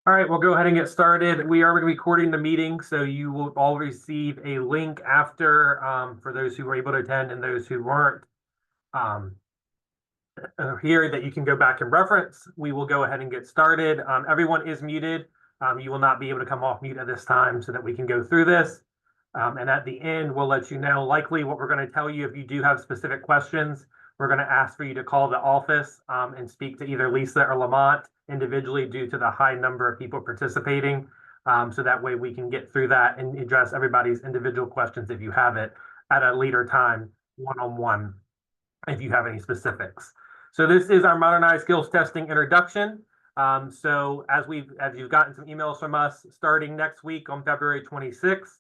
All right, we'll go ahead and get started. We are recording the meeting, so you will all receive a link after for those who were able to attend and those who weren't um, here that you can go back and reference. We will go ahead and get started. Everyone is muted. You will not be able to come off mute at this time so that we can go through this. And at the end, we'll let you know likely what we're going to tell you. If you do have specific questions, we're going to ask for you to call the office and speak to either Lisa or Lamont individually due to the high number of people participating. So that way we can get through that and address everybody's individual questions if you have it at a later time, one-on-one, if you have any specifics. So this is our modernized skills testing introduction. So as you've gotten some emails from us, starting next week on February 26th,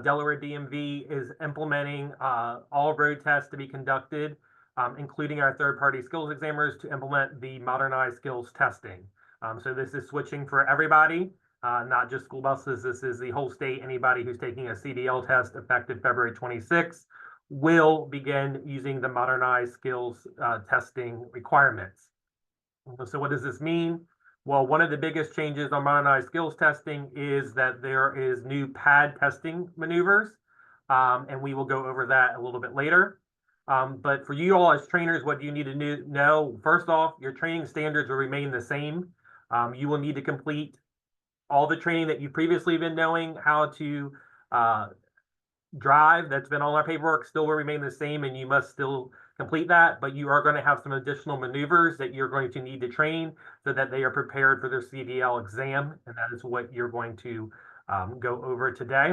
Delaware DMV is implementing all road tests to be conducted, including our third-party skills examiners, to implement the modernized skills testing. So this is switching for everybody, not just school buses. This is the whole state. Anybody who's taking a CDL test effective February 26th will begin using the modernized skills testing requirements. So what does this mean? Well, one of the biggest changes on modernized skills testing is that there is new pad testing maneuvers, and we will go over that a little bit later. But for you all as trainers, what do you need to know? First off, your training standards will remain the same. You will need to complete all the training that you've previously been knowing how to drive. That's been all our paperwork, still will remain the same, and you must still complete that, but you are going to have some additional maneuvers that you're going to need to train so that they are prepared for their CDL exam, and that is what you're going to go over today.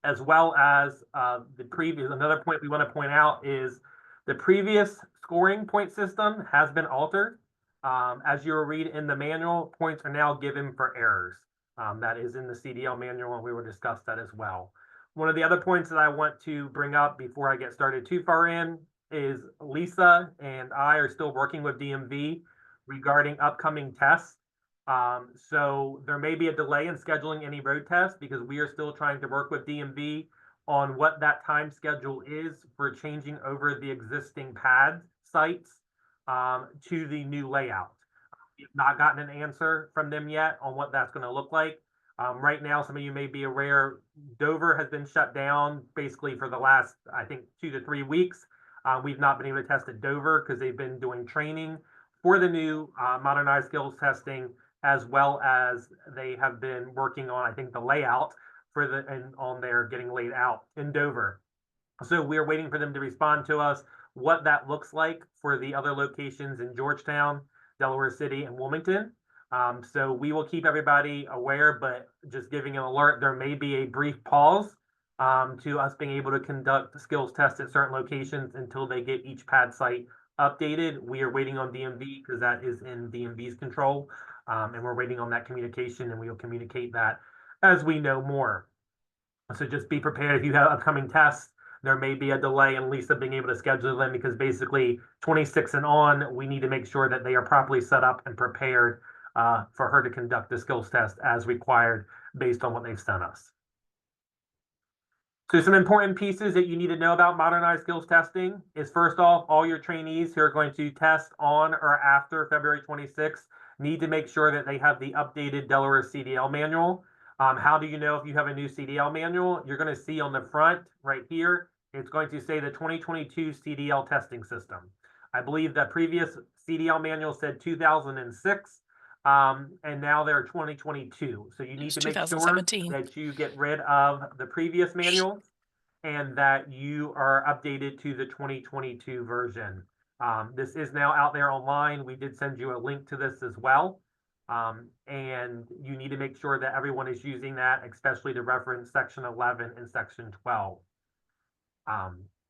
As well as another point we want to point out is the previous scoring point system has been altered. As you'll read in the manual, points are now given for errors. That is in the CDL manual, and we will discuss that as well. One of the other points that I want to bring up before I get started too far in is Lisa and I are still working with DMV regarding upcoming tests. So there may be a delay in scheduling any road tests because we are still trying to work with DMV on what that time schedule is for changing over the existing pad sites to the new layout. We've not gotten an answer from them yet on what that's going to look like. Right now, some of you may be aware, Dover has been shut down basically for the last, I think, 2 to 3 weeks. We've not been able to test at Dover because they've been doing training for the new modernized skills testing, as well as they have been working on, I think, the layout for on their getting laid out in Dover. So we're waiting for them to respond to us what that looks like for the other locations in Georgetown, Delaware City, and Wilmington. So we will keep everybody aware, but just giving an alert, there may be a brief pause to us being able to conduct the skills tests at certain locations until they get each pad site updated. We are waiting on DMV because that is in DMV's control, and we're waiting on that communication, and we will communicate that as we know more. So just be prepared if you have upcoming tests. There may be a delay in Lisa being able to schedule them because basically 26 and on, we need to make sure that they are properly set up and prepared for her to conduct the skills test as required based on what they've sent us. So some important pieces that you need to know about modernized skills testing is, first off, all your trainees who are going to test on or after February 26th need to make sure that they have the updated Delaware CDL manual. How do you know if you have a new CDL manual? You're going to see on the front right here, it's going to say the 2022 CDL testing system. I believe that previous CDL manual said 2006. And now they're 2022. So you need to make sure that you get rid of the previous manual and that you are updated to the 2022 version. This is now out there online. We did send you a link to this as well. And you need to make sure that everyone is using that, especially to reference section 11 and section 12.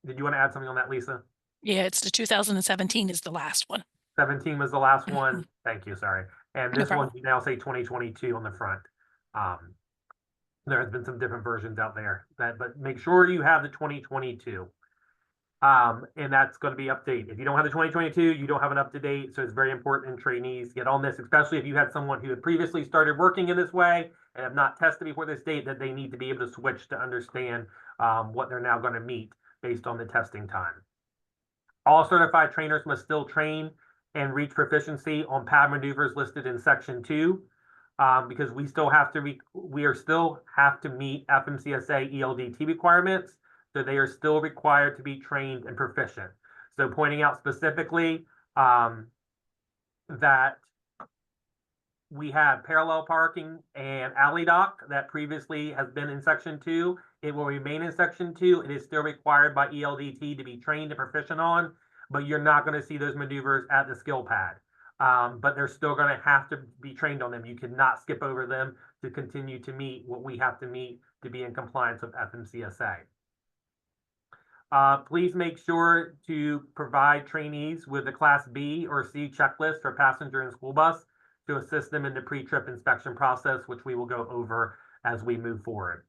Did you want to add something on that, Lisa? Yeah, it's the 2017 is the last one. 17 was the last one. Thank you, sorry. And this one, you now say 2022 on the front. There has been some different versions out there, but make sure you have the 2022. And that's going to be updated. If you don't have the 2022, you don't have an up-to-date. So it's very important trainees get on this, especially if you had someone who had previously started working in this way and have not tested before this date, that they need to be able to switch to understand what they're now going to meet based on the testing time. All certified trainers must still train and reach proficiency on pad maneuvers listed in section 2. because we still have to meet FMCSA ELDT requirements. So they are still required to be trained and proficient. So pointing out specifically that we have parallel parking and alley dock that previously has been in section 2. It will remain in section 2. It is still required by ELDT to be trained and proficient on, but you're not going to see those maneuvers at the skill pad. But they're still going to have to be trained on them. You cannot skip over them to continue to meet what we have to meet to be in compliance with FMCSA. Please make sure to provide trainees with a Class B or C checklist for passenger and school bus to assist them in the pre-trip inspection process, which we will go over as we move forward.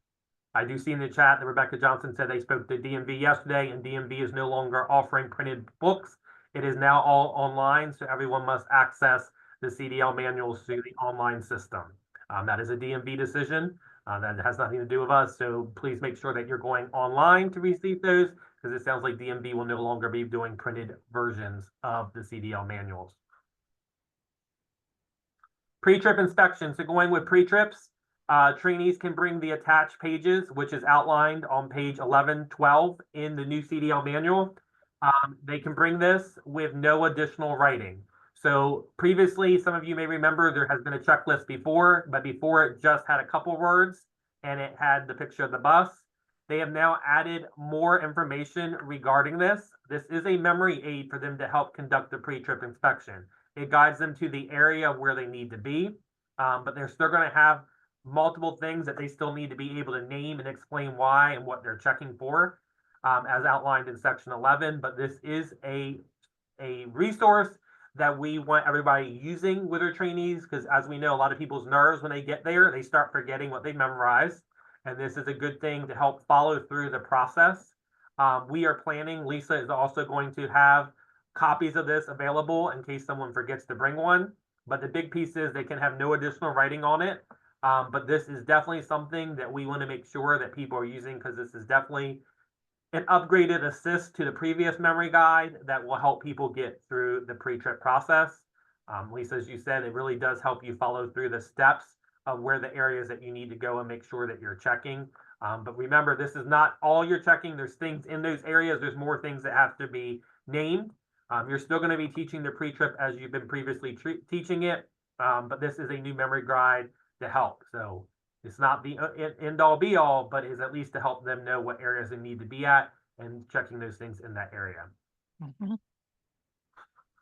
I do see in the chat that Rebecca Johnson said they spoke to DMV yesterday, and DMV is no longer offering printed books. It is now all online, so everyone must access the CDL manuals through the online system. That is a DMV decision. That has nothing to do with us, so please make sure that you're going online to receive those, because it sounds like DMV will no longer be doing printed versions of the CDL manuals. Pre-trip inspection. So going with pre-trips, trainees can bring the attached pages, which is outlined on page 11-12 in the new CDL manual. They can bring this with no additional writing. So previously, some of you may remember there has been a checklist before, but before it just had a couple words and it had the picture of the bus. They have now added more information regarding this. This is a memory aid for them to help conduct the pre-trip inspection. It guides them to the area where they need to be, but they're still going to have multiple things that they still need to be able to name and explain why and what they're checking for, as outlined in section 11. But this is a resource that we want everybody using with their trainees, because as we know, a lot of people's nerves when they get there, they start forgetting what they memorized. And this is a good thing to help follow through the process. We are planning, Lisa is also going to have copies of this available in case someone forgets to bring one. But the big piece is they can have no additional writing on it. But this is definitely something that we want to make sure that people are using, because this is definitely an upgraded assist to the previous memory guide that will help people get through the pre-trip process. Lisa, as you said, it really does help you follow through the steps of where the areas that you need to go and make sure that you're checking. But remember, this is not all you're checking. There's things in those areas. There's more things that have to be named. You're still going to be teaching the pre-trip as you've been previously teaching it, but this is a new memory guide to help. So it's not the end all be all, but is at least to help them know what areas they need to be at and checking those things in that area. Mm-hmm.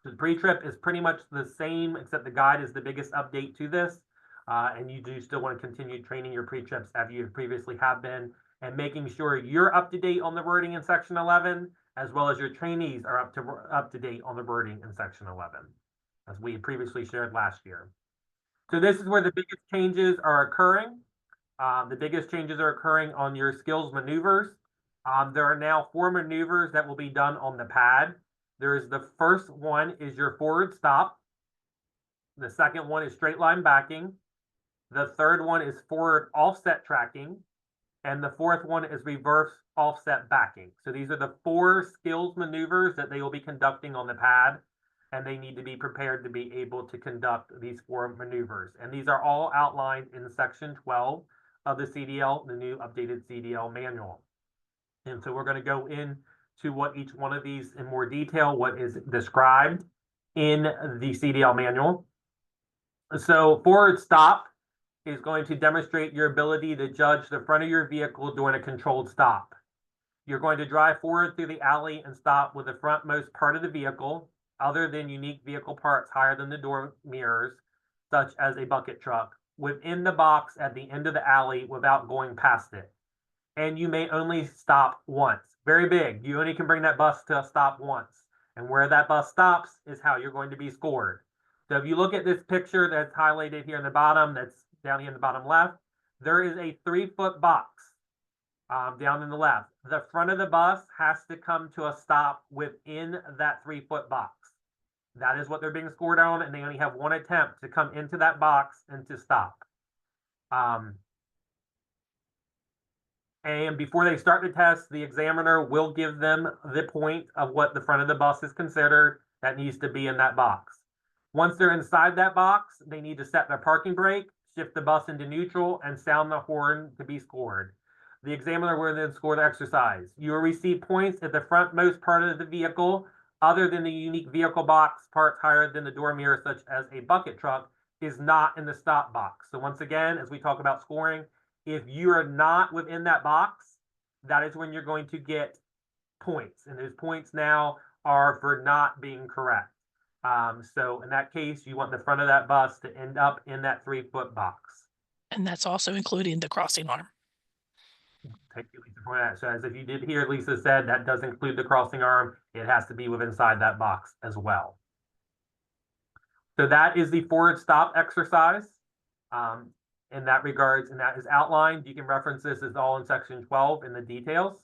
The pre-trip is pretty much the same, except the guide is the biggest update to this. And you do still want to continue training your pre-trips as you previously have been, and making sure you're up to date on the wording in section 11, as well as your trainees are up to date on the wording in section 11, as we previously shared last year. So this is where the biggest changes are occurring. The biggest changes are occurring on your skills maneuvers. There are now 4 maneuvers that will be done on the pad. There's the first one is your forward stop. The second one is straight line backing. The third one is forward offset tracking. And the fourth one is reverse offset backing. So these are the 4 skills maneuvers that they will be conducting on the pad. And they need to be prepared to be able to conduct these 4 maneuvers. And these are all outlined in section 12 of the CDL, the new updated CDL manual. And so we're going to go into what each one of these in more detail, what is described in the CDL manual. So forward stop is going to demonstrate your ability to judge the front of your vehicle during a controlled stop. You're going to drive forward through the alley and stop with the frontmost part of the vehicle, other than unique vehicle parts higher than the door mirrors, such as a bucket truck, within the box at the end of the alley without going past it. And you may only stop once. Very big. You only can bring that bus to a stop once. And where that bus stops is how you're going to be scored. So if you look at this picture that's highlighted here in the bottom, that's down here in the bottom left, there is a 3-foot box down in the left. The front of the bus has to come to a stop within that 3-foot box. That is what they're being scored on, and they only have 1 attempt to come into that box and to stop. And before they start the test, the examiner will give them the point of what the front of the bus is considered that needs to be in that box. Once they're inside that box, they need to set their parking brake, shift the bus into neutral, and sound the horn to be scored. The examiner will then score the exercise. You will receive points if the frontmost part of the vehicle, other than the unique vehicle box parts higher than the door mirror, such as a bucket truck, is not in the stop box. So once again, as we talk about scoring, if you are not within that box, that is when you're going to get points. And those points now are for not being correct. So in that case, you want the front of that bus to end up in that 3-foot box. And that's also including the crossing arm. Thank you, Lisa, for that. So as if you did hear Lisa said, that does include the crossing arm. It has to be within inside that box as well. So that is the forward stop exercise. In that regards, and that is outlined. You can reference this as all in section 12 in the details.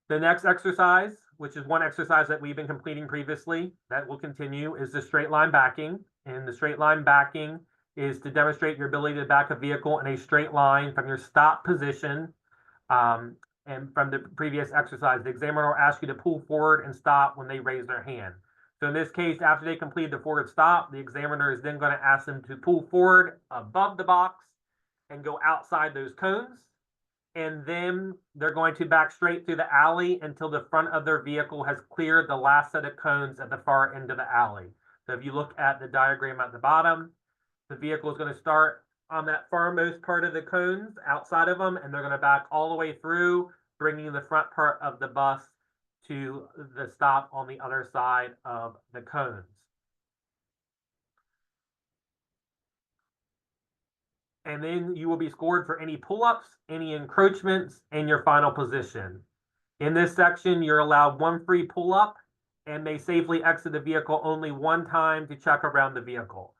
The next exercise, which is one exercise that we've been completing previously, that will continue, is the straight line backing. And the straight line backing is to demonstrate your ability to back a vehicle in a straight line from your stop position. And from the previous exercise, the examiner will ask you to pull forward and stop when they raise their hand. So in this case, after they complete the forward stop, the examiner is then going to ask them to pull forward above the box and go outside those cones. And then they're going to back straight through the alley until the front of their vehicle has cleared the last set of cones at the far end of the alley. So if you look at the diagram at the bottom, the vehicle is going to start on that farmost part of the cones outside of them, and they're going to back all the way through, bringing the front part of the bus to the stop on the other side of the cones. And then you will be scored for any pull-ups, any encroachments, and your final position. In this section, you're allowed 1 free pull-up and may safely exit the vehicle only 1 time to check around the vehicle.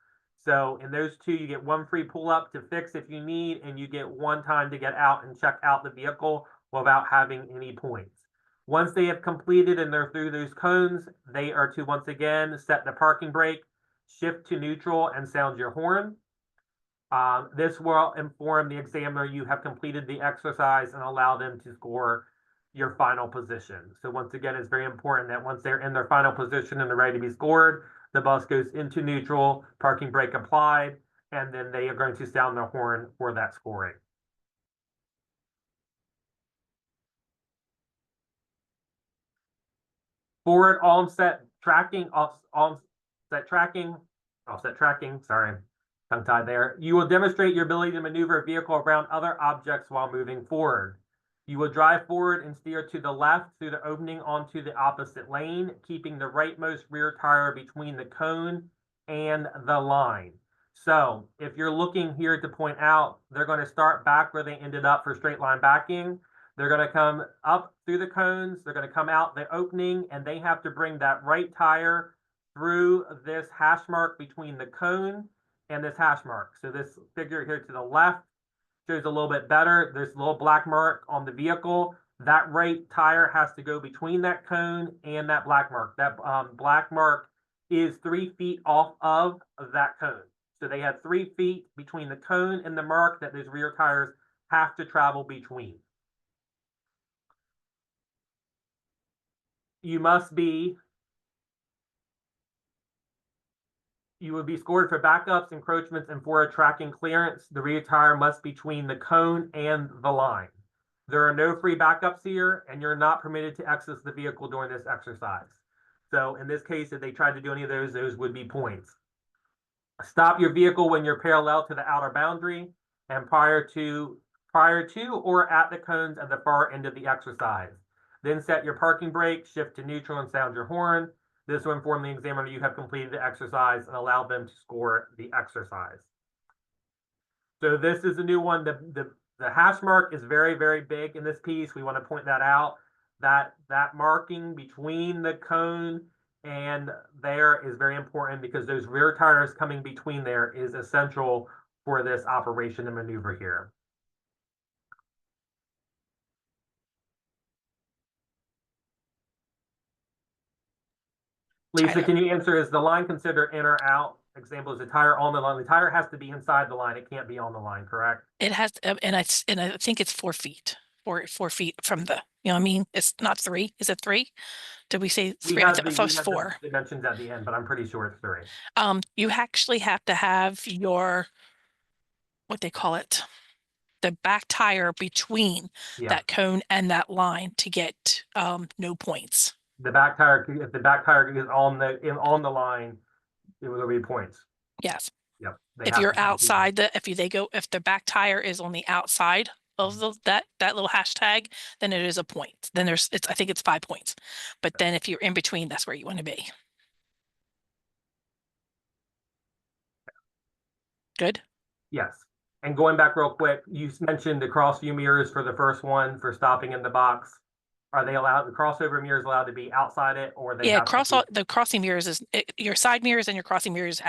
So in those 2, you get 1 free pull-up to fix if you need, and you get 1 time to get out and check out the vehicle without having any points. Once they have completed and they're through those cones, they are to once again set the parking brake, shift to neutral, and sound your horn. This will inform the examiner you have completed the exercise and allow them to score your final position. So once again, it's very important that once they're in their final position and they're ready to be scored, the bus goes into neutral, parking brake applied, and then they are going to sound their horn for that scoring. Forward offset tracking, sorry, tongue-tied there. You will demonstrate your ability to maneuver a vehicle around other objects while moving forward. You will drive forward and steer to the left through the opening onto the opposite lane, keeping the rightmost rear tire between the cone and the line. So if you're looking here to point out, they're going to start back where they ended up for straight line backing. They're going to come up through the cones. They're going to come out the opening, and they have to bring that right tire through this hash mark between the cone and this hash mark. So this figure here to the left shows a little bit better. There's a little black mark on the vehicle. That right tire has to go between that cone and that black mark. That black mark is 3 feet off of that cone. So they have 3 feet between the cone and the mark that those rear tires have to travel between. You will be scored for backups, encroachments, and for a tracking clearance. The rear tire must be between the cone and the line. There are no free backups here, and you're not permitted to exit the vehicle during this exercise. So in this case, if they tried to do any of those would be points. Stop your vehicle when you're parallel to the outer boundary and prior to or at the cones at the far end of the exercise. Then set your parking brake, shift to neutral, and sound your horn. This will inform the examiner you have completed the exercise and allow them to score the exercise. So this is a new one. The hash mark is very, very big in this piece. We want to point that out. That marking between the cone and there is very important because those rear tires coming between there is essential for this operation and maneuver here. Lisa, Tyler. can you answer, is the line considered in or out? Example, is the tire on the line? The tire has to be inside the line. It can't be on the line, correct? It has, and I think it's 4 feet, 4 feet from the, you know what I mean? It's not 3. Is it 3? Did we say We 3? I had thought the, it we was had the 4. dimensions at the end, but I'm pretty sure it's 3. You actually have to have your, what they call it, the back tire between Yeah, that cone and that line to get no points. the back tire, if the back tire is on the line, it will be points. Yes. Yep. They If have you're to complete that. outside if the back tire is on the outside of that little hashtag, then it is a point. Then I think it's 5 points. But then if you're in between, that's where you want to be. Good. Yes. And going back real quick, you mentioned the cross view mirrors for the first one for stopping in the box. Are they allowed, the crossover mirrors allowed to be outside it, or they Yeah, have to be? the crossing mirrors your side mirrors and your crossing mirrors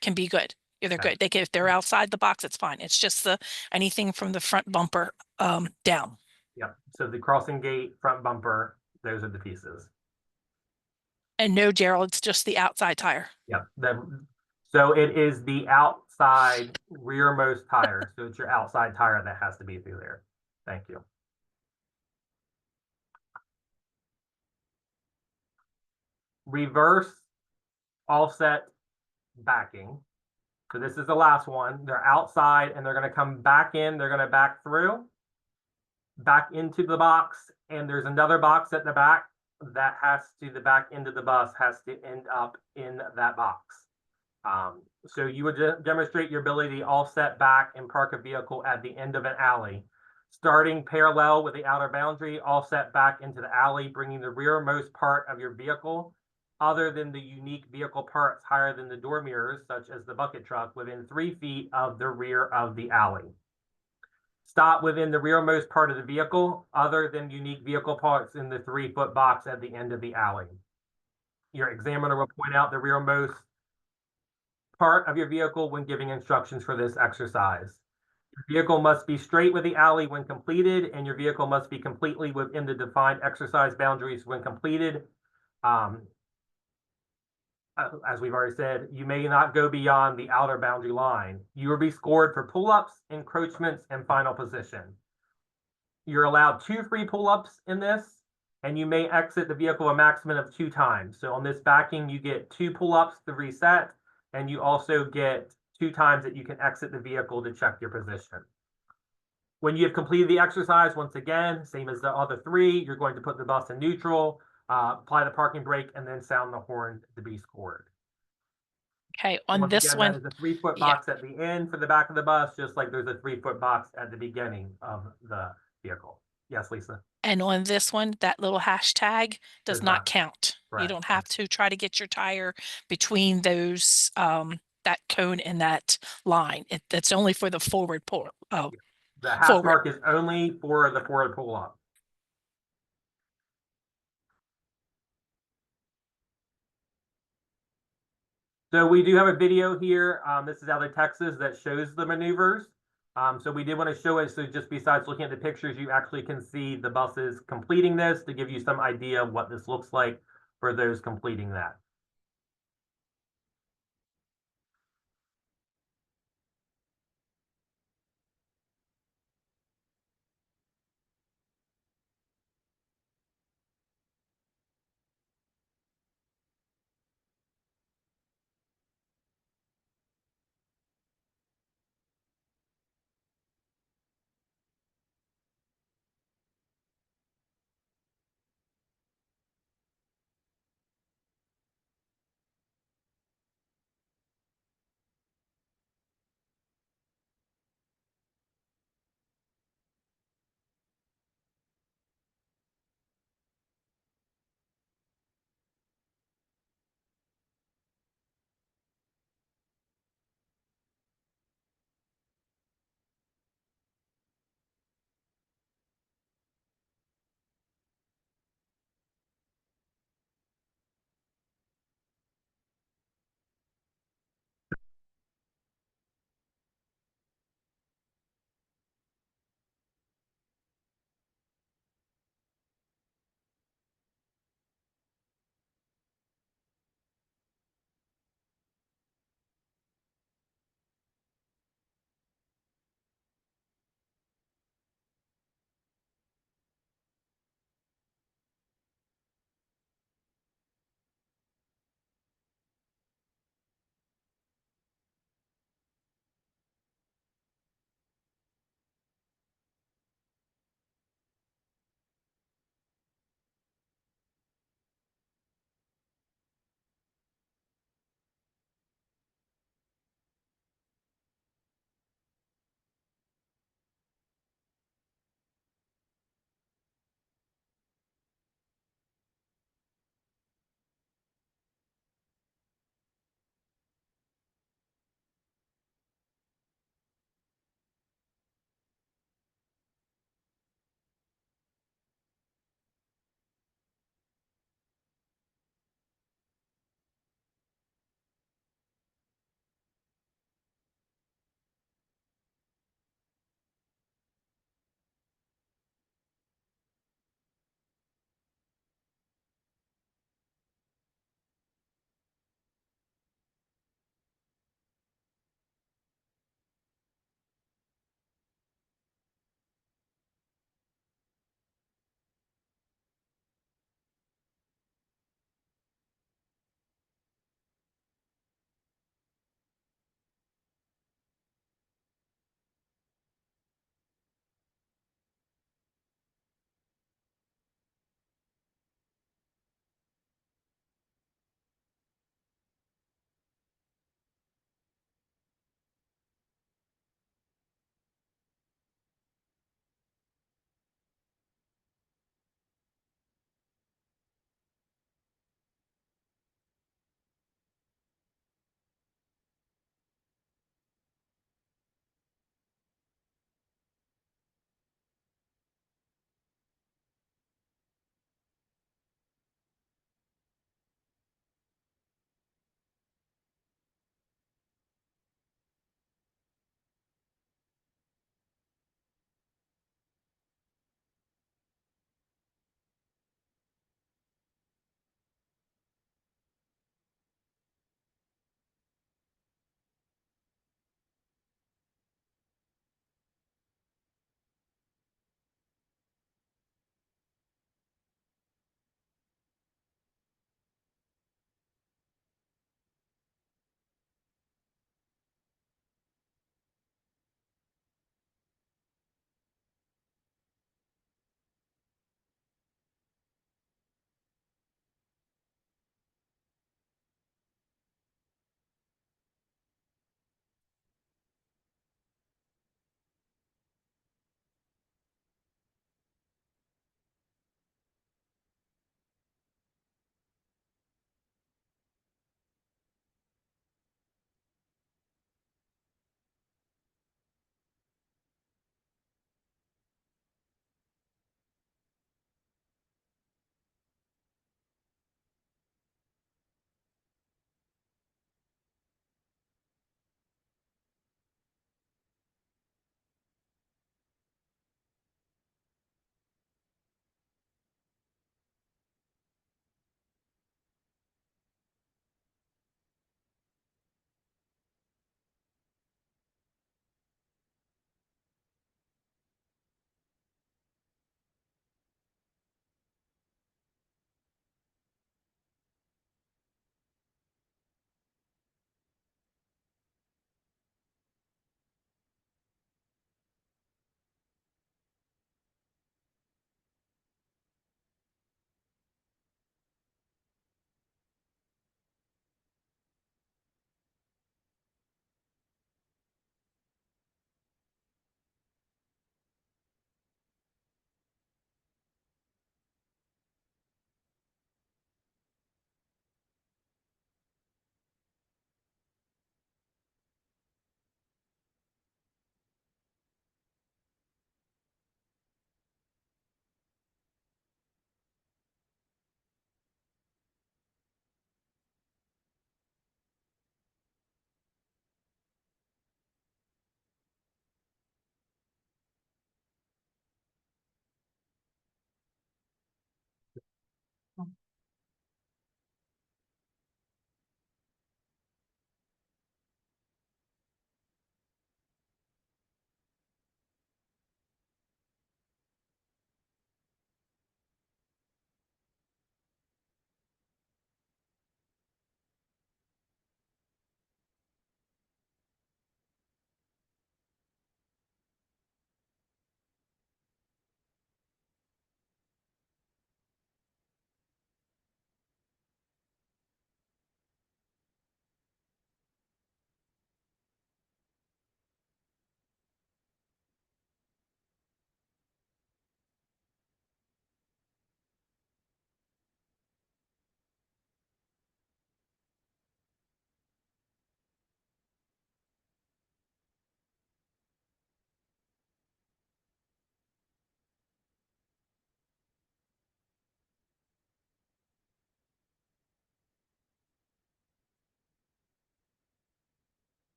can be good. Yeah, they're Okay. good. If they're outside the box, it's fine. It's just anything from the front bumper down. Yep. So the crossing gate, front bumper, those are the pieces. And no, Gerald, it's just the outside tire. Yep. So it is the outside rearmost tire. So it's your outside tire that has to be through there. Thank you. Reverse offset backing. So this is the last one. They're outside and they're going to come back in. They're going to back through, back into the box. And there's another box at the back that the back end of the bus has to end up in that box. So you would demonstrate your ability to offset back and park a vehicle at the end of an alley, starting parallel with the outer boundary, offset back into the alley, bringing the rearmost part of your vehicle, other than the unique vehicle parts higher than the door mirrors, such as the bucket truck, within 3 feet of the rear of the alley. Stop within the rearmost part of the vehicle, other than unique vehicle parts in the 3-foot box at the end of the alley. Your examiner will point out the rearmost part of your vehicle when giving instructions for this exercise. Your vehicle must be straight with the alley when completed, and your vehicle must be completely within the defined exercise boundaries when completed. As we've already said, you may not go beyond the outer boundary line. You will be scored for pull-ups, encroachments, and final position. You're allowed 2 free pull-ups in this, and you may exit the vehicle a maximum of 2 times. So on this backing, you get 2 pull-ups to reset, and you also get 2 times that you can exit the vehicle to check your position. When you have completed the exercise, once again, same as the other 3, you're going to put the bus in neutral, apply the parking brake, and then sound the horn to be scored. Okay, on Once this again, one, that is a 3-foot yeah. box at the end for the back of the bus, just like there's a 3-foot box at the beginning of the vehicle. Yes, Lisa. And on this one, that little hashtag does Does not not. count. You Correct. don't have to try to get your tire between those that cone and that line. That's only for the forward pull. Oh, The hash forward. mark is only for the forward pull up. So we do have a video here. This is out of Texas that shows the maneuvers. So we did want to show it. So just besides looking at the pictures, you actually can see the buses completing this to give you some idea of what this looks like for those completing that.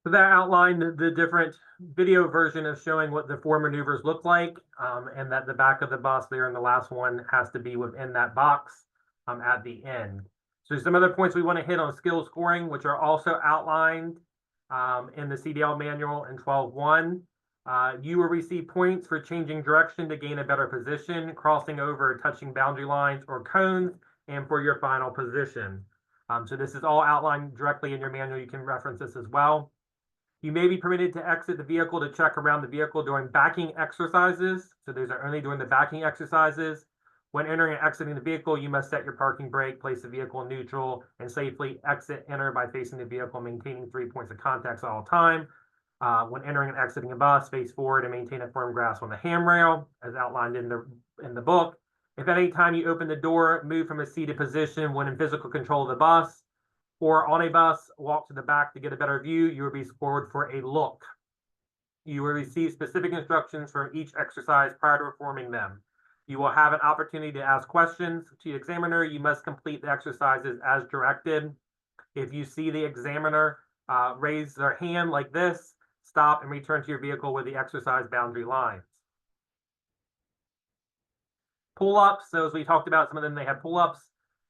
So that outlined the different video version of showing what the 4 maneuvers look like, and that the back of the bus there in the last one has to be within that box at the end. So some other points we want to hit on skill scoring, which are also outlined in the CDL manual in 12.1. You will receive points for changing direction to gain a better position, crossing over or touching boundary lines or cones, and for your final position. So this is all outlined directly in your manual. You can reference this as well. You may be permitted to exit the vehicle to check around the vehicle during backing exercises. So those are only during the backing exercises. When entering and exiting the vehicle, you must set your parking brake, place the vehicle in neutral, and safely exit, enter by facing the vehicle, maintaining 3 points of contact at all time. When entering and exiting a bus, face forward and maintain a firm grasp on the handrail, as outlined in the book. If at any time you open the door, move from a seated position when in physical control of the bus, or on a bus, walk to the back to get a better view, you will be scored for a look. You will receive specific instructions from each exercise prior to performing them. You will have an opportunity to ask questions to the examiner. You must complete the exercises as directed. If you see the examiner raise their hand like this, stop and return to your vehicle with the exercise boundary lines. Pull-ups, so as we talked about, some of them, they have pull-ups.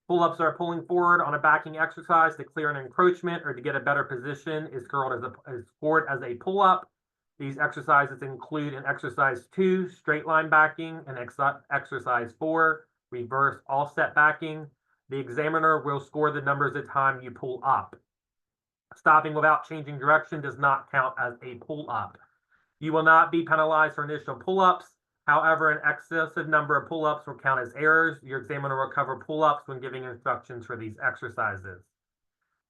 Pull-ups are pulling forward on a backing exercise to clear an encroachment or to get a better position is scored as a pull-up. These exercises include an exercise 2, straight line backing, and exercise 4, reverse offset backing. The examiner will score the numbers of time you pull up. Stopping without changing direction does not count as a pull-up. You will not be penalized for initial pull-ups. However, an excessive number of pull-ups will count as errors. Your examiner will cover pull-ups when giving instructions for these exercises.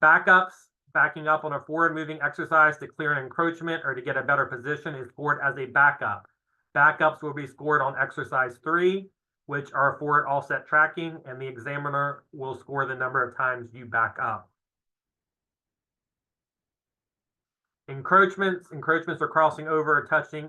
Backups, backing up on a forward-moving exercise to clear an encroachment or to get a better position is scored as a backup. Backups will be scored on exercise 3, which are forward offset tracking, and the examiner will score the number of times you back up. Encroachments are crossing over or touching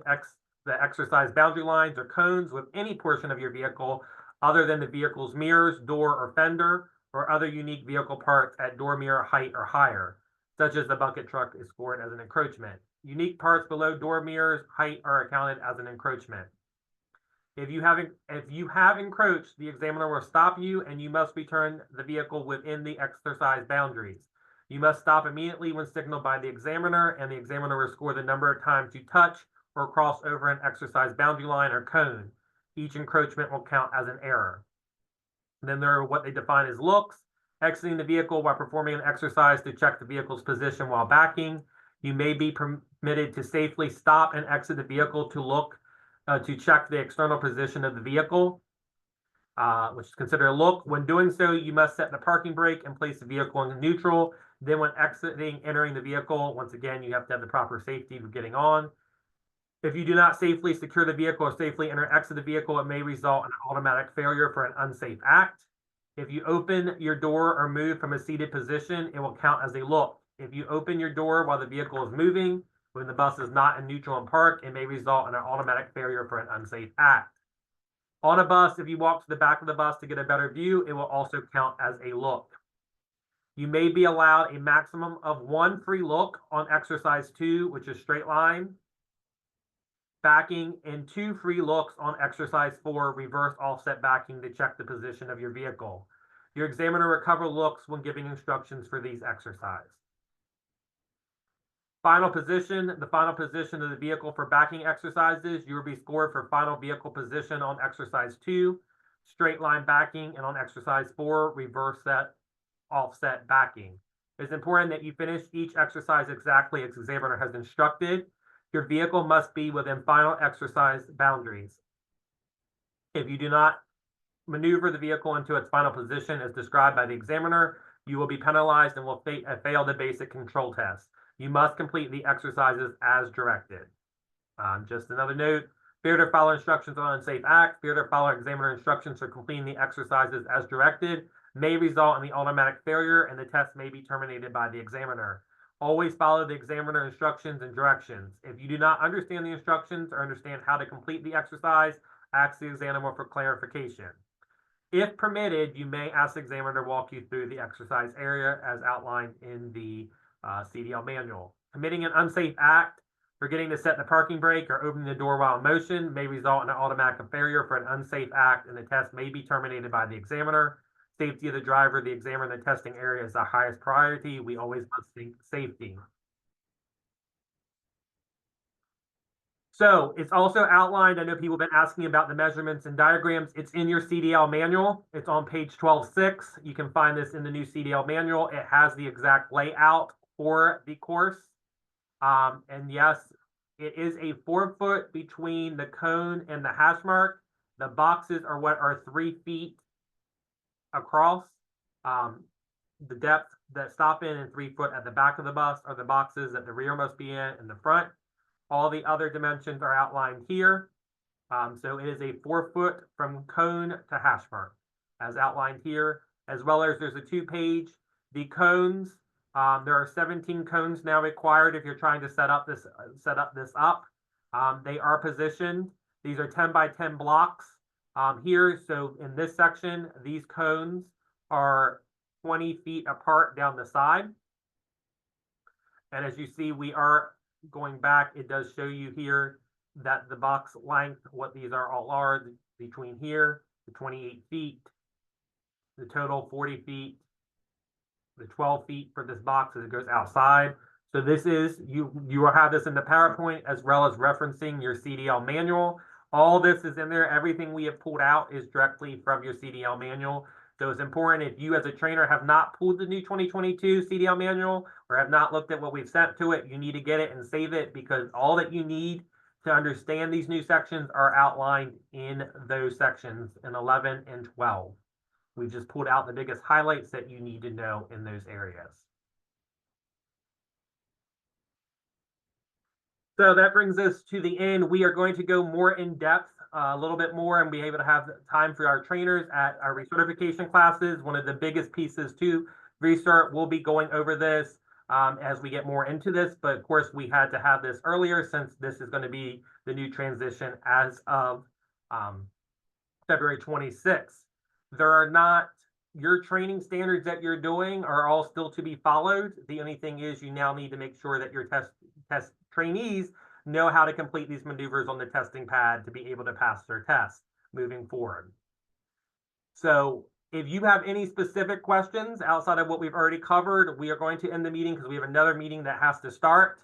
the exercise boundary lines or cones with any portion of your vehicle other than the vehicle's mirrors, door, or fender, or other unique vehicle parts at door mirror height or higher, such as the bucket truck is scored as an encroachment. Unique parts below door mirrors height are accounted as an encroachment. If you have encroached, the examiner will stop you and you must return the vehicle within the exercise boundaries. You must stop immediately when signaled by the examiner, and the examiner will score the number of times you touch or cross over an exercise boundary line or cone. Each encroachment will count as an error. And then there are what they define as looks. Exiting the vehicle while performing an exercise to check the vehicle's position while backing. You may be permitted to safely stop and exit the vehicle to look to check the external position of the vehicle, which is considered a look. When doing so, you must set the parking brake and place the vehicle in neutral. Then when entering the vehicle, once again, you have to have the proper safety for getting on. If you do not safely secure the vehicle or safely enter or exit the vehicle, it may result in an automatic failure for an unsafe act. If you open your door or move from a seated position, it will count as a look. If you open your door while the vehicle is moving, when the bus is not in neutral and park, it may result in an automatic failure for an unsafe act. On a bus, if you walk to the back of the bus to get a better view, it will also count as a look. You may be allowed a maximum of 1 free look on exercise 2, which is straight line backing, and 2 free looks on exercise 4, reverse offset backing, to check the position of your vehicle. Your examiner will cover looks when giving instructions for these exercises. Final position, the final position of the vehicle for backing exercises, you will be scored for final vehicle position on exercise 2, straight line backing, and on exercise 4, reverse offset backing. It's important that you finish each exercise exactly as the examiner has instructed. Your vehicle must be within final exercise boundaries. If you do not maneuver the vehicle into its final position as described by the examiner, you will be penalized and will fail the basic control test. You must complete the exercises as directed. Just another note, failure to follow instructions on unsafe act, failure to follow examiner instructions for completing the exercises as directed may result in the automatic failure, and the test may be terminated by the examiner. Always follow the examiner instructions and directions. If you do not understand the instructions or understand how to complete the exercise, ask the examiner for clarification. If permitted, you may ask the examiner to walk you through the exercise area as outlined in the CDL manual. Committing an unsafe act, forgetting to set the parking brake or opening the door while in motion may result in an automatic failure for an unsafe act, and the test may be terminated by the examiner. Safety of the driver, the examiner, and the testing area is the highest priority. We always must think safety. So it's also outlined. I know people have been asking about the measurements and diagrams. It's in your CDL manual. It's on page 12.6. You can find this in the new CDL manual. It has the exact layout for the course. And yes, it is a 4 foot between the cone and the hash mark. The boxes are what are 3 feet across. The depth that stop in and 3 foot at the back of the bus are the boxes that the rear must be in the front. All the other dimensions are outlined here. So it is a 4 foot from cone to hash mark as outlined here, as well as there's a 2-page. The cones, there are 17 cones now required if you're trying to set up this up. They are positioned. These are 10 by 10 blocks here. So in this section, these cones are 20 feet apart down the side. And as you see, we are going back. It does show you here that the box length, what these all are between here, the 28 feet, the total 40 feet, the 12 feet for this box as it goes outside. So this is, you will have this in the PowerPoint as well as referencing your CDL manual. All this is in there. Everything we have pulled out is directly from your CDL manual. So it's important, if you as a trainer have not pulled the new 2022 CDL manual or have not looked at what we've sent to it, you need to get it and save it, because all that you need to understand these new sections are outlined in those sections in 11 and 12. We just pulled out the biggest highlights that you need to know in those areas. So that brings us to the end. We are going to go more in depth, a little bit more, and be able to have time for our trainers at our recertification classes. One of the biggest pieces to recert, we'll be going over this as we get more into this. But of course, we had to have this earlier since this is going to be the new transition as of February 26th. There are not, your training standards that you're doing are all still to be followed. The only thing is you now need to make sure that your test trainees know how to complete these maneuvers on the testing pad to be able to pass their test moving forward. So if you have any specific questions outside of what we've already covered, we are going to end the meeting because we have another meeting that has to start.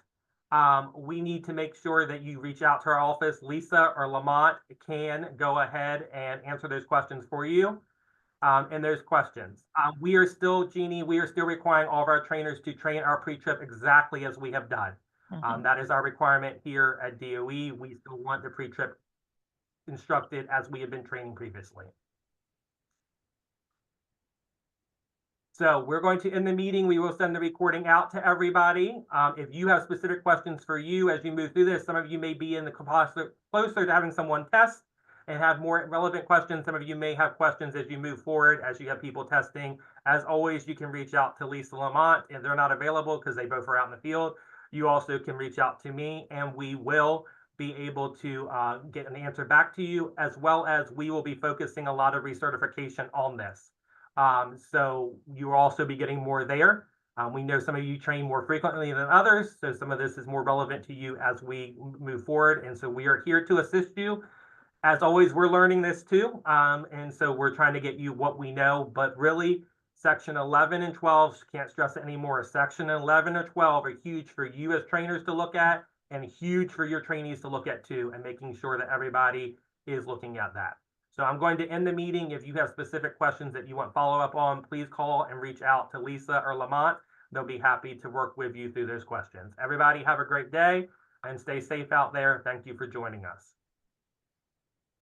We need to make sure that you reach out to our office. Lisa or Lamont can go ahead and answer those questions for you. And those questions. We are still, Jeannie, we are still requiring all of our trainers to train our pre-trip exactly as we have done. That is our requirement here at DOE. We still want the pre-trip instructed as we have been training previously. So we're going to end the meeting. We will send the recording out to everybody. If you have specific questions for you as you move through this, some of you may be in the closer to having someone test and have more relevant questions. Some of you may have questions as you move forward, as you have people testing. As always, you can reach out to Lisa Lamont if they're not available because they both are out in the field. You also can reach out to me and we will be able to get an answer back to you, as well as we will be focusing a lot of recertification on this. So you will also be getting more there. We know some of you train more frequently than others, so some of this is more relevant to you as we move forward. And so we are here to assist you. As always, we're learning this too. And so we're trying to get you what we know, but really section 11 and 12, can't stress it anymore. Section 11 or 12 are huge for you as trainers to look at and huge for your trainees to look at too, and making sure that everybody is looking at that. So I'm going to end the meeting. If you have specific questions that you want follow up on, please call and reach out to Lisa or Lamont. They'll be happy to work with you through those questions. Everybody have a great day and stay safe out there. Thank you for joining us.